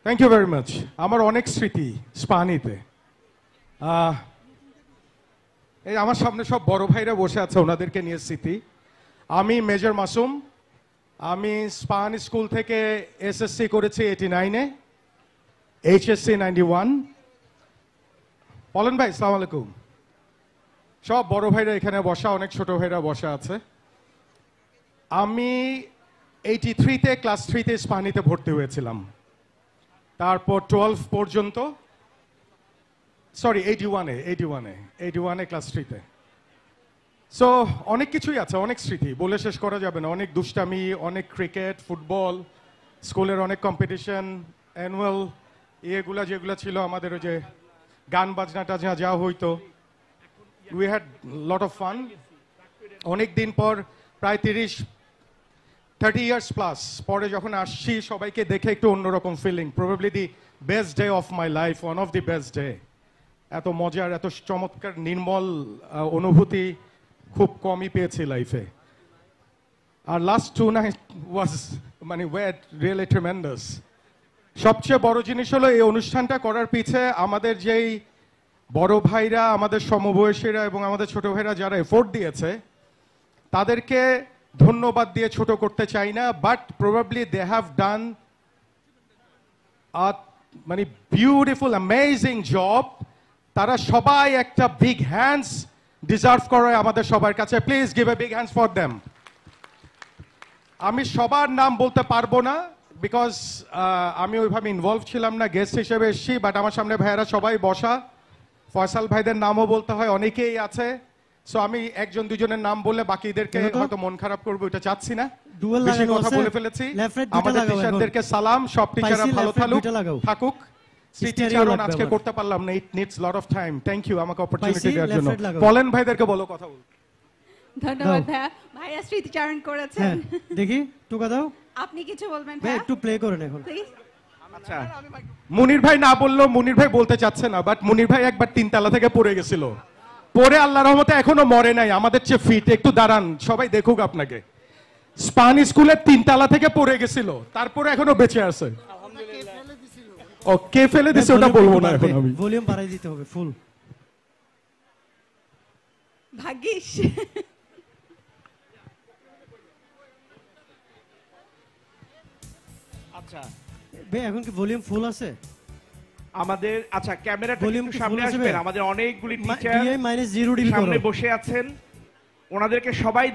Thank you very much. আমার অনেক স্মৃতি স্পানিতে। এই আমার সামনে সব বড় ভাইরা বসে আছে, ওনাদেরকে নিয়ে স্মৃতি। আমি মেজর মাসুম, আমি স্পান স্কুল থেকে এসএসসি করেছি 89-এ, এইচএসসি 91। পলন ভাই আসসালামু আলাইকুম। সব বড় ভাইরা এখানে বসা, অনেক ছোট ভাইরা বসা আছে। আমি 83-তে ক্লাস 3-তে স্পানিতে ভর্তি হয়েছিলাম, তারপর 12 পর্যন্ত, সরি 81-এ ক্লাস 3-তে। সো অনেক কিছুই আছে, অনেক স্মৃতি বলে শেষ করা যাবে না। অনেক দুষ্টামি, অনেক ক্রিকেট, ফুটবল, স্কুলের অনেক কম্পিটিশন, অ্যানুয়াল ইয়েগুলা যেগুলো ছিল আমাদের, ওই যে গান বাজনা টাজনা যা হইতো, we had lot of fun. অনেক দিন পর, প্রায় 30 ইয়ার্স প্লাস পরে যখন আসছি, সবাইকে দেখে একটু অন্যরকম feeling. Probably the best day of my life, one of the best day. এত মজার, এত চমৎকার নির্মল অনুভূতি খুব কমই পেয়েছি লাইফে। আর লাস্ট 2 নাইট ওয়াজ মানে ওয়েট রিয়েলি ট্রিমেন্ডাস। সবচেয়ে বড় জিনিস হলো এই অনুষ্ঠানটা করার পিছে আমাদের যেই বড় ভাইরা, আমাদের সমবয়সীরা এবং আমাদের ছোট ভাইরা যারা এফোর্ট দিয়েছে, তাদেরকে ধন্যবাদ দিয়ে ছোট করতে চাই না, but probably they have done মানে বিউটিফুল অ্যামেজিং জব। তারা সবাই একটা বিগ হ্যান্ডস ডিজার্ভ করে আমাদের সবার কাছে। Please give a big hands for them. আমি সবার নাম বলতে পারবো না, বিকজ আমি ওইভাবে ইনভলভ ছিলাম না, গেস্ট হিসেবে এসেছি। বাট আমার সামনে ভাইয়ারা সবাই বসা, ফয়সাল ভাইদের নামও বলতে হয়, অনেকেই আছে। সো আমি একজন দুজনের নাম বললে বাকিদেরকে হয়তো মন খারাপ করবো, এটা চাচ্ছি না। বেশি কথা বলে ফেলেছি। আমাদের টিচারদেরকে সালাম, সব টিচাররা ভালো থাকুক। স্মৃতিচারণ আজকে করতে পারলাম না, it needs lot of time. Thank you আমাকে অপরচুনিটি দেওয়ার জন্য। পলেন ভাইদেরকে বলো কথা বল। ধন্যবাদ ভাইয়া। ভাইয়া স্মৃতিচারণ করেছেন, দেখি টুকা দাও। আপনি কিছু বলবেন ভাই? একটু প্লে করেন এখন প্লিজ। আচ্ছা, মুনির ভাই না বললেও মুনির ভাই বলতে চাচ্ছে না, বাট মুনির ভাই একবার 3 তলা থেকে পড়ে গেছিল, পরে আল্লাহর রহমতে এখনো মরে নাই, আমাদের চেয়ে ফিট। একটু দাঁড়ান, সবাই দেখুক আপনাকে। স্পান স্কুলের 3 তলা থেকে পড়ে গেছিল, তারপরে এখনো বেঁচে আছে। ও কে ফেলে দিছে ওটা বলবো না এখন আমি। ভলিউম বাড়াই দিতে হবে ফুল। ভাগ্যিস। আচ্ছা ভাই এখন কি ভলিউম ফুল আছে আমাদের? আচ্ছা ক্যামেরাটা ভলিউম একটু সামনে ফুল আছে আসবেন। ভাই? আমাদের অনেকগুলি টিচার DI -0 ডিল করো সামনে বসে আছেন, ওনাদেরকে সবাই